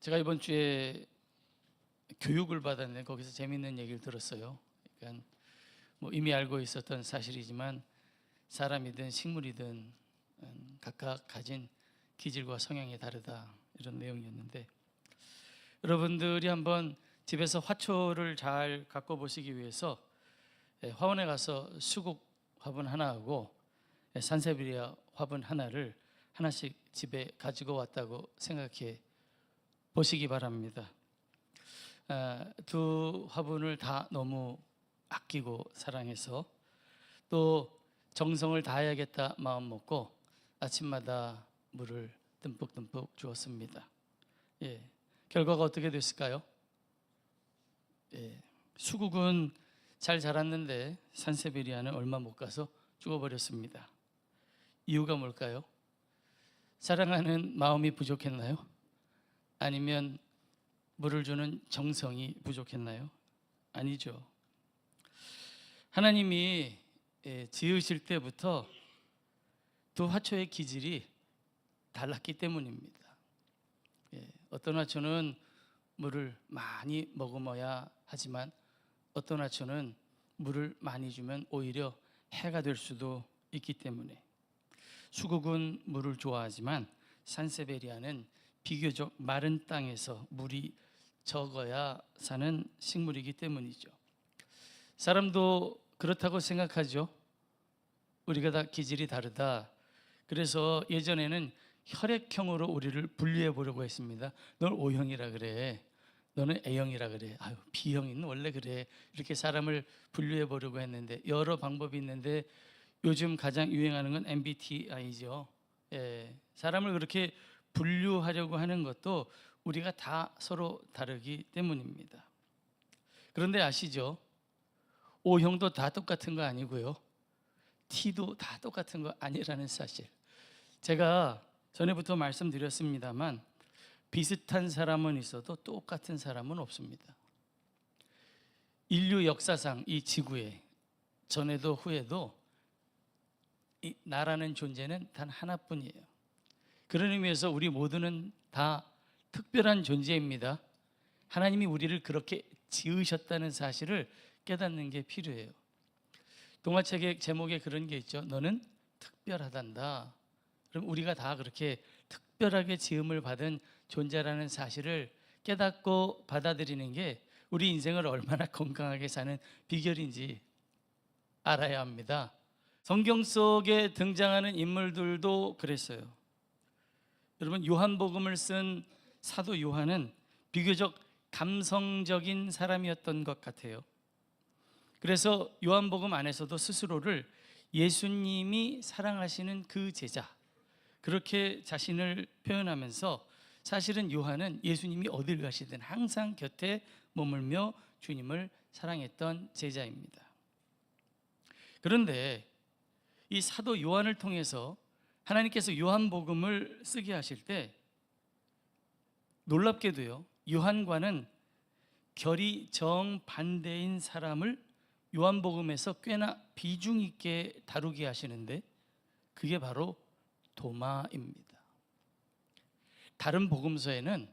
제가 이번 주에 교육을 받았는데 거기서 재미있는 얘기를 들었어요. 그러니까 뭐 이미 알고 있었던 사실이지만 사람이든 식물이든 각각 가진 기질과 성향이 다르다, 이런 내용이었는데, 여러분들이 한번 집에서 화초를 잘 갖고 보시기 위해서 화원에 가서 수국 화분 하나하고 산세베리아 화분 하나를 하나씩 집에 가지고 왔다고 생각해 보시기 바랍니다. 두 화분을 다 너무 아끼고 사랑해서 또 정성을 다해야겠다 마음 먹고 아침마다 물을 듬뿍듬뿍 주었습니다. 결과가 어떻게 됐을까요? 수국은 잘 자랐는데 산세베리아는 얼마 못 가서 죽어버렸습니다. 이유가 뭘까요? 사랑하는 마음이 부족했나요? 아니면 물을 주는 정성이 부족했나요? 아니죠. 하나님이 지으실 때부터 두 화초의 기질이 달랐기 때문입니다. 어떤 화초는 물을 많이 머금어야 하지만 어떤 화초는 물을 많이 주면 오히려 해가 될 수도 있기 때문에, 수국은 물을 좋아하지만 산세베리아는 비교적 마른 땅에서 물이 적어야 사는 식물이기 때문이죠. 사람도 그렇다고 생각하죠. 우리가 다 기질이 다르다. 그래서 예전에는 혈액형으로 우리를 분류해 보려고 했습니다. 넌 O형이라 그래, 너는 A형이라 그래, 아유 B형은 원래 그래, 이렇게 사람을 분류해 보려고 했는데 여러 방법이 있는데 요즘 가장 유행하는 건 MBTI죠. 사람을 그렇게 분류하려고 하는 것도 우리가 다 서로 다르기 때문입니다. 그런데 아시죠? O형도 다 똑같은 거 아니고요, T도 다 똑같은 거 아니라는 사실. 제가 전에부터 말씀드렸습니다만 비슷한 사람은 있어도 똑같은 사람은 없습니다. 인류 역사상 이 지구에 전에도 후에도 이 나라는 존재는 단 하나뿐이에요. 그런 의미에서 우리 모두는 다 특별한 존재입니다. 하나님이 우리를 그렇게 지으셨다는 사실을 깨닫는 게 필요해요. 동화책의 제목에 그런 게 있죠. 너는 특별하단다. 그럼 우리가 다 그렇게 특별하게 지음을 받은 존재라는 사실을 깨닫고 받아들이는 게 우리 인생을 얼마나 건강하게 사는 비결인지 알아야 합니다. 성경 속에 등장하는 인물들도 그랬어요. 여러분, 요한복음을 쓴 사도 요한은 비교적 감성적인 사람이었던 것 같아요. 그래서 요한복음 안에서도 스스로를 예수님이 사랑하시는 그 제자, 그렇게 자신을 표현하면서 사실은 요한은 예수님이 어딜 가시든 항상 곁에 머물며 주님을 사랑했던 제자입니다. 그런데 이 사도 요한을 통해서 하나님께서 요한복음을 쓰게 하실 때 놀랍게도요, 요한과는 결이 정반대인 사람을 요한복음에서 꽤나 비중 있게 다루게 하시는데 그게 바로 도마입니다. 다른 복음서에는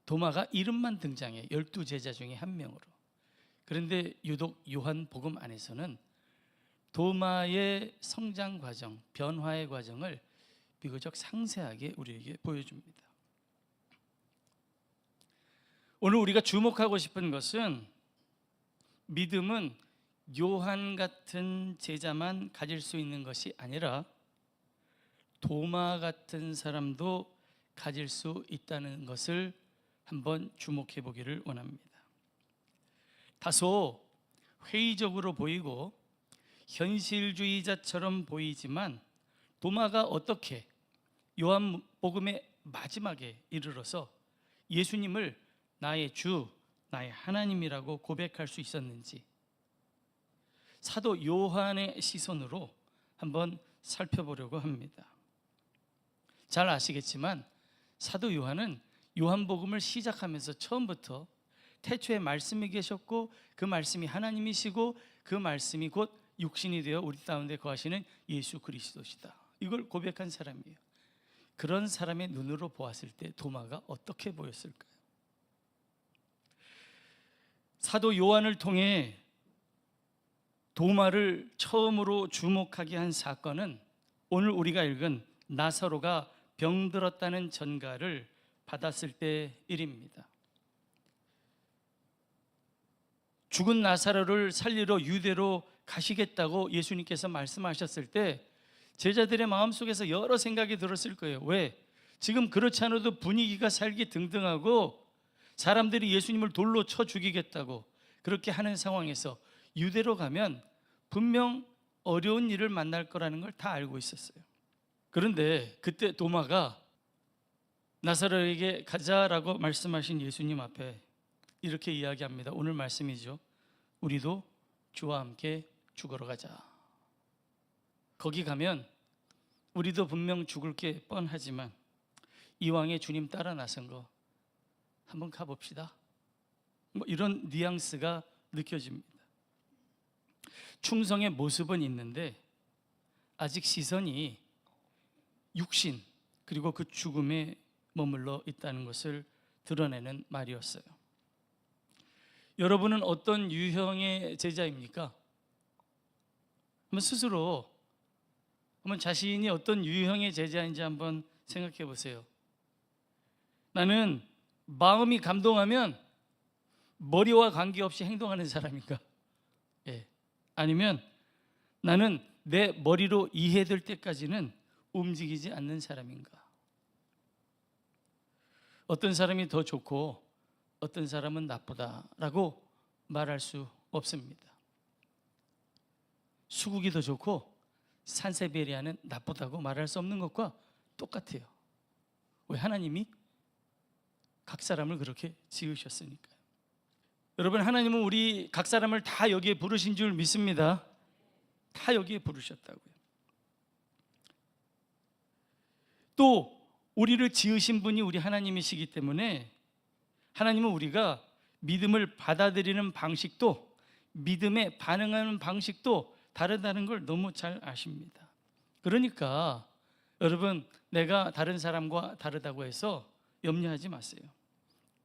도마가 이름만 등장해요. 12제자 중에 한 명으로. 그런데 유독 요한복음 안에서는 도마의 성장 과정, 변화의 과정을 비교적 상세하게 우리에게 보여줍니다. 오늘 우리가 주목하고 싶은 것은 믿음은 요한 같은 제자만 가질 수 있는 것이 아니라 도마 같은 사람도 가질 수 있다는 것을 한번 주목해 보기를 원합니다. 다소 회의적으로 보이고 현실주의자처럼 보이지만 도마가 어떻게 요한복음의 마지막에 이르러서 예수님을 나의 주, 나의 하나님이라고 고백할 수 있었는지 사도 요한의 시선으로 한번 살펴보려고 합니다. 잘 아시겠지만 사도 요한은 요한복음을 시작하면서 처음부터 태초에 말씀이 계셨고 그 말씀이 하나님이시고 그 말씀이 곧 육신이 되어 우리 가운데 거하시는 예수 그리스도시다, 이걸 고백한 사람이에요. 그런 사람의 눈으로 보았을 때 도마가 어떻게 보였을까요? 사도 요한을 통해 도마를 처음으로 주목하게 한 사건은 오늘 우리가 읽은 나사로가 병들었다는 전가를 받았을 때 일입니다. 죽은 나사로를 살리러 유대로 가시겠다고 예수님께서 말씀하셨을 때 제자들의 마음속에서 여러 생각이 들었을 거예요. 왜? 지금 그렇지 않아도 분위기가 살기 등등하고 사람들이 예수님을 돌로 쳐 죽이겠다고 그렇게 하는 상황에서 유대로 가면 분명 어려운 일을 만날 거라는 걸 다 알고 있었어요. 그런데 그때 도마가 나사로에게 가자라고 말씀하신 예수님 앞에 이렇게 이야기합니다. 오늘 말씀이죠. 우리도 주와 함께 죽으러 가자. 거기 가면 우리도 분명 죽을 게 뻔하지만 이왕에 주님 따라 나선 거 한번 가봅시다. 뭐 이런 뉘앙스가 느껴집니다. 충성의 모습은 있는데 아직 시선이 육신 그리고 그 죽음에 머물러 있다는 것을 드러내는 말이었어요. 여러분은 어떤 유형의 제자입니까? 한번 스스로 자신이 어떤 유형의 제자인지 한번 생각해 보세요. 나는 마음이 감동하면 머리와 관계없이 행동하는 사람인가? 아니면 나는 내 머리로 이해될 때까지는 움직이지 않는 사람인가? 어떤 사람이 더 좋고 어떤 사람은 나쁘다라고 말할 수 없습니다. 수국이 더 좋고 산세베리아는 나쁘다고 말할 수 없는 것과 똑같아요. 왜? 하나님이 각 사람을 그렇게 지으셨으니까요. 여러분, 하나님은 우리 각 사람을 다 여기에 부르신 줄 믿습니다. 다 여기에 부르셨다고요. 또 우리를 지으신 분이 우리 하나님이시기 때문에 하나님은 우리가 믿음을 받아들이는 방식도 믿음에 반응하는 방식도 다르다는 걸 너무 잘 아십니다. 그러니까 여러분, 내가 다른 사람과 다르다고 해서 염려하지 마세요.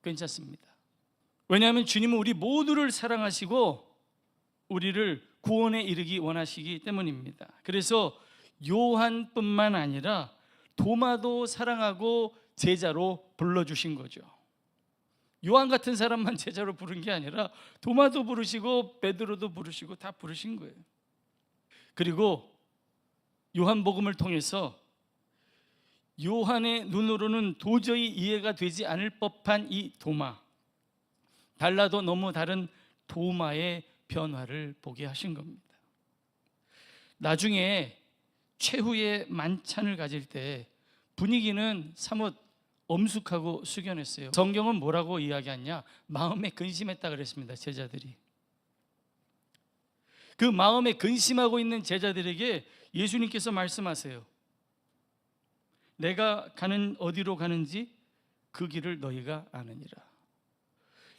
괜찮습니다. 왜냐하면 주님은 우리 모두를 사랑하시고 우리를 구원에 이르기 원하시기 때문입니다. 그래서 요한뿐만 아니라 도마도 사랑하고 제자로 불러주신 거죠. 요한 같은 사람만 제자로 부른 게 아니라 도마도 부르시고 베드로도 부르시고 다 부르신 거예요. 그리고 요한복음을 통해서 요한의 눈으로는 도저히 이해가 되지 않을 법한 이 도마, 달라도 너무 다른 도마의 변화를 보게 하신 겁니다. 나중에 최후의 만찬을 가질 때 분위기는 사뭇 엄숙하고 숙연했어요. 성경은 뭐라고 이야기하냐? 마음에 근심했다 그랬습니다. 제자들이. 그 마음에 근심하고 있는 제자들에게 예수님께서 말씀하세요. 내가 가는 어디로 가는지 그 길을 너희가 아느니라.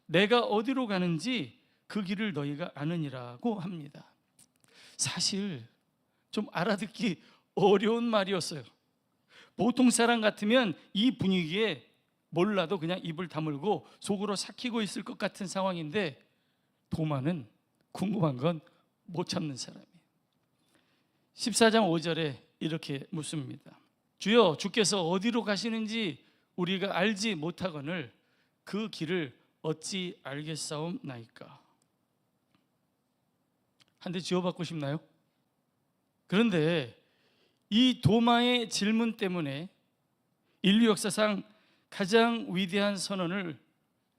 내가 어디로 가는지 그 길을 너희가 아느니라고 합니다. 사실 좀 알아듣기 어려운 말이었어요. 보통 사람 같으면 이 분위기에 몰라도 그냥 입을 다물고 속으로 삭히고 있을 것 같은 상황인데 도마는 궁금한 건 못 참는 사람이에요. 14장 5절에 이렇게 묻습니다. 주여, 주께서 어디로 가시는지 우리가 알지 못하거늘 그 길을 어찌 알겠사옵나이까? 한 대 지어받고 싶나요? 그런데 이 도마의 질문 때문에 인류 역사상 가장 위대한 선언을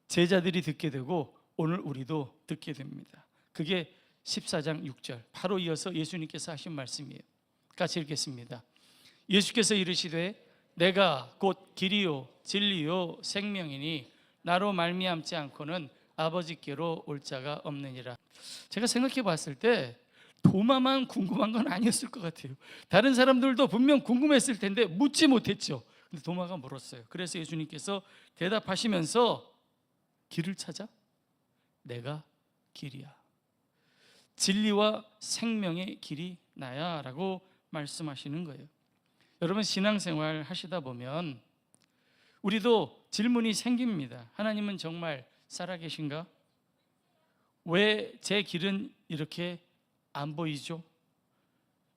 제자들이 듣게 되고 오늘 우리도 듣게 됩니다. 그게 14장 6절, 바로 이어서 예수님께서 하신 말씀이에요. 같이 읽겠습니다. 예수께서 이르시되 내가 곧 길이요 진리요 생명이니 나로 말미암지 않고는 아버지께로 올 자가 없느니라. 제가 생각해 봤을 때 도마만 궁금한 건 아니었을 것 같아요. 다른 사람들도 분명 궁금했을 텐데 묻지 못했죠. 근데 도마가 물었어요. 그래서 예수님께서 대답하시면서 길을 찾아? 내가 길이야. 진리와 생명의 길이 나야 라고 말씀하시는 거예요. 여러분 신앙생활 하시다 보면 우리도 질문이 생깁니다. 하나님은 정말 살아계신가? 왜 제 길은 이렇게 안 보이죠?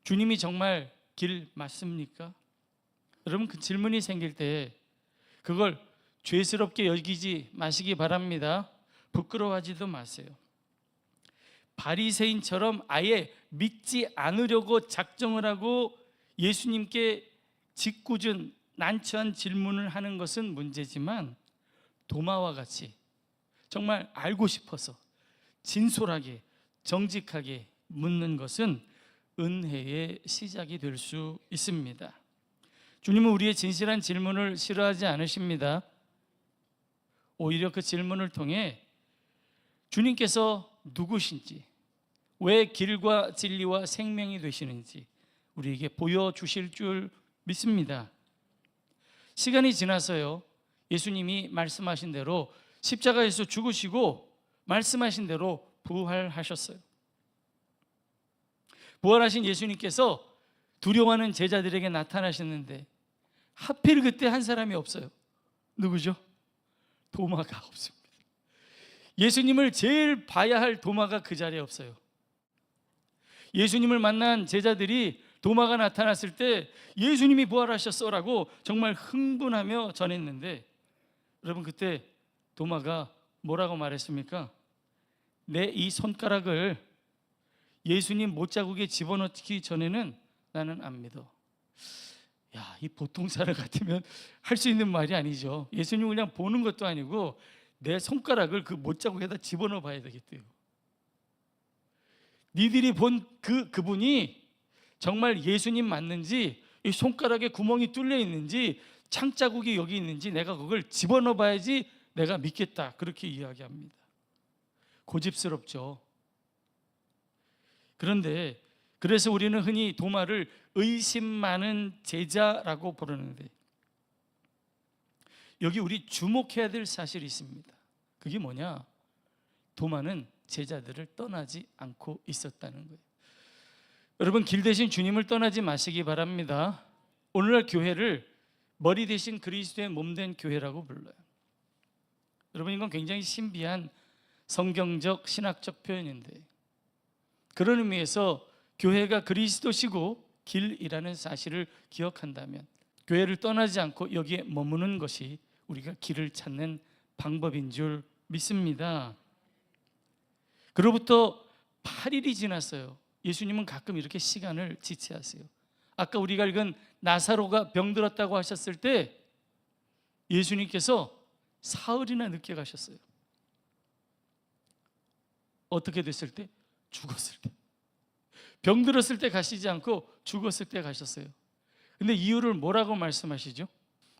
주님이 정말 길 맞습니까? 여러분 그 질문이 생길 때 그걸 죄스럽게 여기지 마시기 바랍니다. 부끄러워하지도 마세요. 바리새인처럼 아예 믿지 않으려고 작정을 하고 예수님께 짓궂은 난처한 질문을 하는 것은 문제지만 도마와 같이 정말 알고 싶어서 진솔하게 정직하게 묻는 것은 은혜의 시작이 될 수 있습니다. 주님은 우리의 진실한 질문을 싫어하지 않으십니다. 오히려 그 질문을 통해 주님께서 누구신지, 왜 길과 진리와 생명이 되시는지 우리에게 보여주실 줄 믿습니다. 시간이 지나서요, 예수님이 말씀하신 대로 십자가에서 죽으시고 말씀하신 대로 부활하셨어요. 부활하신 예수님께서 두려워하는 제자들에게 나타나셨는데 하필 그때 한 사람이 없어요. 누구죠? 도마가 없습니다. 예수님을 제일 봐야 할 도마가 그 자리에 없어요. 예수님을 만난 제자들이 도마가 나타났을 때 예수님이 부활하셨어라고 정말 흥분하며 전했는데 여러분 그때 도마가 뭐라고 말했습니까? 내 이 손가락을 예수님 못자국에 집어넣기 전에는 나는 안 믿어. 야, 이 보통 사람 같으면 할 수 있는 말이 아니죠. 예수님 그냥 보는 것도 아니고 내 손가락을 그 못자국에다 집어넣어 봐야 되겠대요. 니들이 본 그분이 정말 예수님 맞는지, 이 손가락에 구멍이 뚫려 있는지, 창자국이 여기 있는지 내가 그걸 집어넣어 봐야지 내가 믿겠다. 그렇게 이야기합니다. 고집스럽죠. 그런데 그래서 우리는 흔히 도마를 의심 많은 제자라고 부르는데 여기 우리 주목해야 될 사실이 있습니다. 그게 뭐냐? 도마는 제자들을 떠나지 않고 있었다는 거예요. 여러분 길 대신 주님을 떠나지 마시기 바랍니다. 오늘날 교회를 머리 대신 그리스도의 몸된 교회라고 불러요. 여러분 이건 굉장히 신비한 성경적 신학적 표현인데 그런 의미에서 교회가 그리스도시고 길이라는 사실을 기억한다면 교회를 떠나지 않고 여기에 머무는 것이 우리가 길을 찾는 방법인 줄 믿습니다. 그로부터 8일이 지났어요. 예수님은 가끔 이렇게 시간을 지체하세요. 아까 우리가 읽은 나사로가 병들었다고 하셨을 때 예수님께서 사흘이나 늦게 가셨어요. 어떻게 됐을 때? 죽었을 때. 병들었을 때 가시지 않고 죽었을 때 가셨어요. 근데 이유를 뭐라고 말씀하시죠?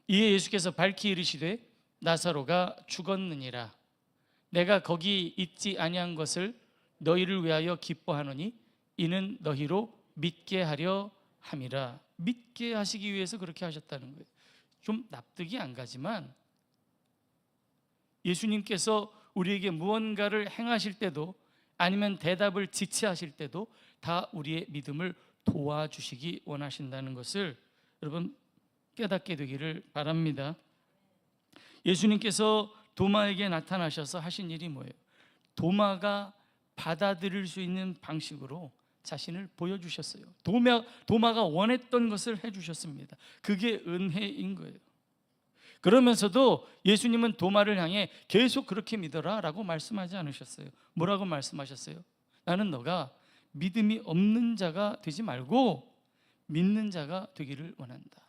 이에 예수께서 밝히 이르시되 나사로가 죽었느니라. 내가 거기 있지 아니한 것을 너희를 위하여 기뻐하노니 이는 너희로 믿게 하려 함이라. 믿게 하시기 위해서 그렇게 하셨다는 거예요. 좀 납득이 안 가지만 예수님께서 우리에게 무언가를 행하실 때도 아니면 대답을 지체하실 때도 다 우리의 믿음을 도와주시기 원하신다는 것을 여러분 깨닫게 되기를 바랍니다. 예수님께서 도마에게 나타나셔서 하신 일이 뭐예요? 도마가 받아들일 수 있는 방식으로 자신을 보여주셨어요. 도마가 원했던 것을 해주셨습니다. 그게 은혜인 거예요. 그러면서도 예수님은 도마를 향해 계속 그렇게 믿어라 라고 말씀하지 않으셨어요. 뭐라고 말씀하셨어요? 나는 너가 믿음이 없는 자가 되지 말고 믿는 자가 되기를 원한다.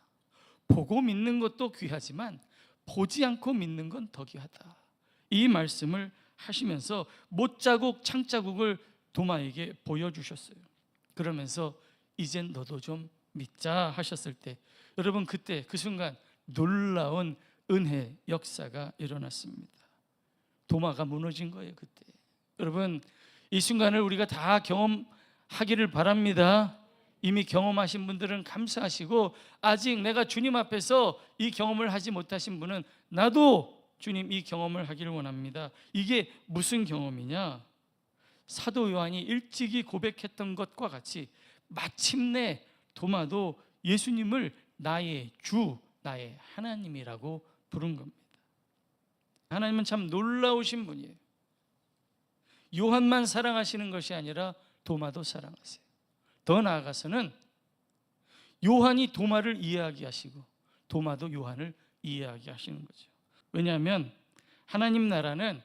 보고 믿는 것도 귀하지만 보지 않고 믿는 건 더 귀하다. 이 말씀을 하시면서 못자국 창자국을 도마에게 보여주셨어요. 그러면서 이젠 너도 좀 믿자 하셨을 때 여러분 그때 그 순간 놀라운 은혜 역사가 일어났습니다. 도마가 무너진 거예요. 그때 여러분 이 순간을 우리가 다 경험하기를 바랍니다. 이미 경험하신 분들은 감사하시고 아직 내가 주님 앞에서 이 경험을 하지 못하신 분은 나도 주님 이 경험을 하기를 원합니다. 이게 무슨 경험이냐? 사도 요한이 일찍이 고백했던 것과 같이 마침내 도마도 예수님을 나의 주, 나의 하나님이라고 부른 겁니다. 하나님은 참 놀라우신 분이에요. 요한만 사랑하시는 것이 아니라 도마도 사랑하세요. 더 나아가서는 요한이 도마를 이해하게 하시고 도마도 요한을 이해하게 하시는 거죠. 왜냐하면 하나님 나라는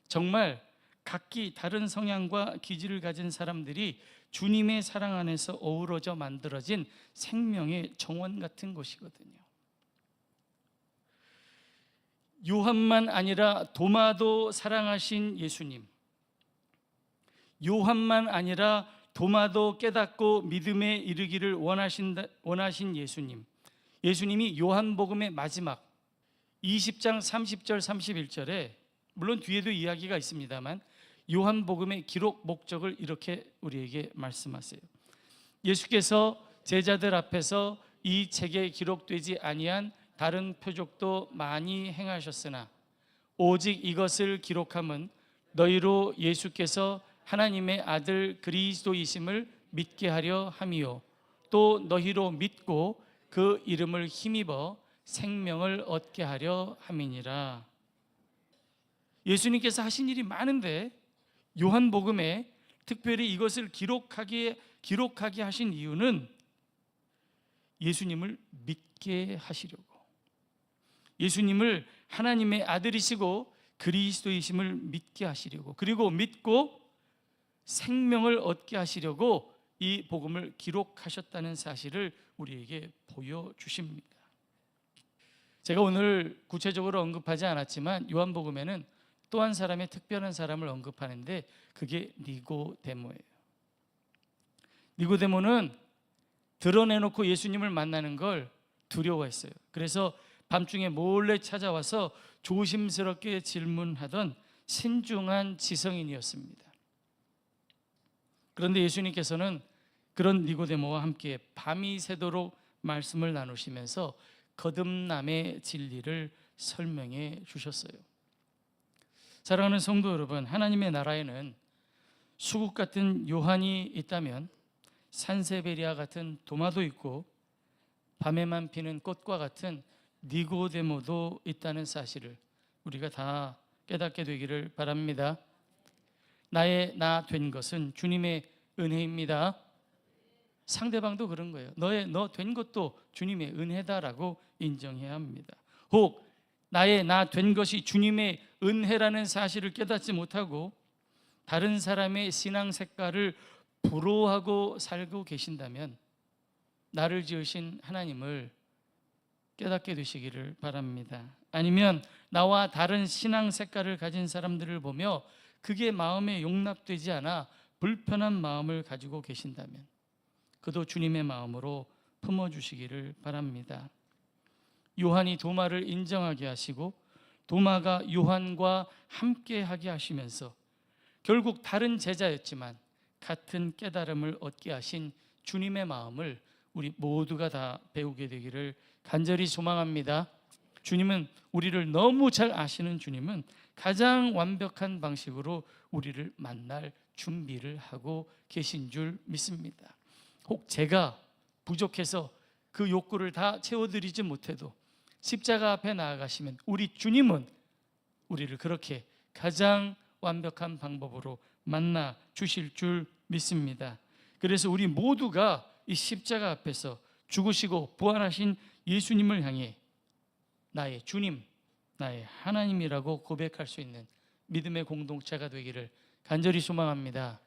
정말 각기 다른 성향과 기질을 가진 사람들이 주님의 사랑 안에서 어우러져 만들어진 생명의 정원 같은 곳이거든요. 요한만 아니라 도마도 사랑하신 예수님, 요한만 아니라 도마도 깨닫고 믿음에 이르기를 원하신 예수님, 예수님이 요한복음의 마지막 20장 30절 31절에 물론 뒤에도 이야기가 있습니다만 요한복음의 기록 목적을 이렇게 우리에게 말씀하세요. 예수께서 제자들 앞에서 이 책에 기록되지 아니한 다른 표적도 많이 행하셨으나 오직 이것을 기록함은 너희로 예수께서 하나님의 아들 그리스도이심을 믿게 하려 함이요 또 너희로 믿고 그 이름을 힘입어 생명을 얻게 하려 함이니라. 예수님께서 하신 일이 많은데 요한복음에 특별히 이것을 기록하게 하신 이유는 예수님을 믿게 하시려고, 예수님을 하나님의 아들이시고 그리스도이심을 믿게 하시려고, 그리고 믿고 생명을 얻게 하시려고 이 복음을 기록하셨다는 사실을 우리에게 보여주십니다. 제가 오늘 구체적으로 언급하지 않았지만 요한복음에는 또 한 사람의 특별한 사람을 언급하는데 그게 니고데모예요. 니고데모는 드러내놓고 예수님을 만나는 걸 두려워했어요. 그래서 밤중에 몰래 찾아와서 조심스럽게 질문하던 신중한 지성인이었습니다. 그런데 예수님께서는 그런 니고데모와 함께 밤이 새도록 말씀을 나누시면서 거듭남의 진리를 설명해 주셨어요. 사랑하는 성도 여러분, 하나님의 나라에는 수국 같은 요한이 있다면 산세베리아 같은 도마도 있고 밤에만 피는 꽃과 같은 니고데모도 있다는 사실을 우리가 다 깨닫게 되기를 바랍니다. 나의 나 된 것은 주님의 은혜입니다. 상대방도 그런 거예요. 너 된 것도 주님의 은혜다라고 인정해야 합니다. 혹 나의 나 된 것이 주님의 은혜라는 사실을 깨닫지 못하고 다른 사람의 신앙 색깔을 부러워하고 살고 계신다면 나를 지으신 하나님을 깨닫게 되시기를 바랍니다. 아니면 나와 다른 신앙 색깔을 가진 사람들을 보며 그게 마음에 용납되지 않아 불편한 마음을 가지고 계신다면 그도 주님의 마음으로 품어주시기를 바랍니다. 요한이 도마를 인정하게 하시고 도마가 요한과 함께하게 하시면서 결국 다른 제자였지만 같은 깨달음을 얻게 하신 주님의 마음을 우리 모두가 다 배우게 되기를 간절히 소망합니다. 주님은 우리를 너무 잘 아시는 주님은 가장 완벽한 방식으로 우리를 만날 준비를 하고 계신 줄 믿습니다. 혹 제가 부족해서 그 욕구를 다 채워드리지 못해도 십자가 앞에 나아가시면 우리 주님은 우리를 그렇게 가장 완벽한 방법으로 만나 주실 줄 믿습니다. 그래서 우리 모두가 이 십자가 앞에서 죽으시고 부활하신 예수님을 향해 나의 주님, 나의 하나님이라고 고백할 수 있는 믿음의 공동체가 되기를 간절히 소망합니다.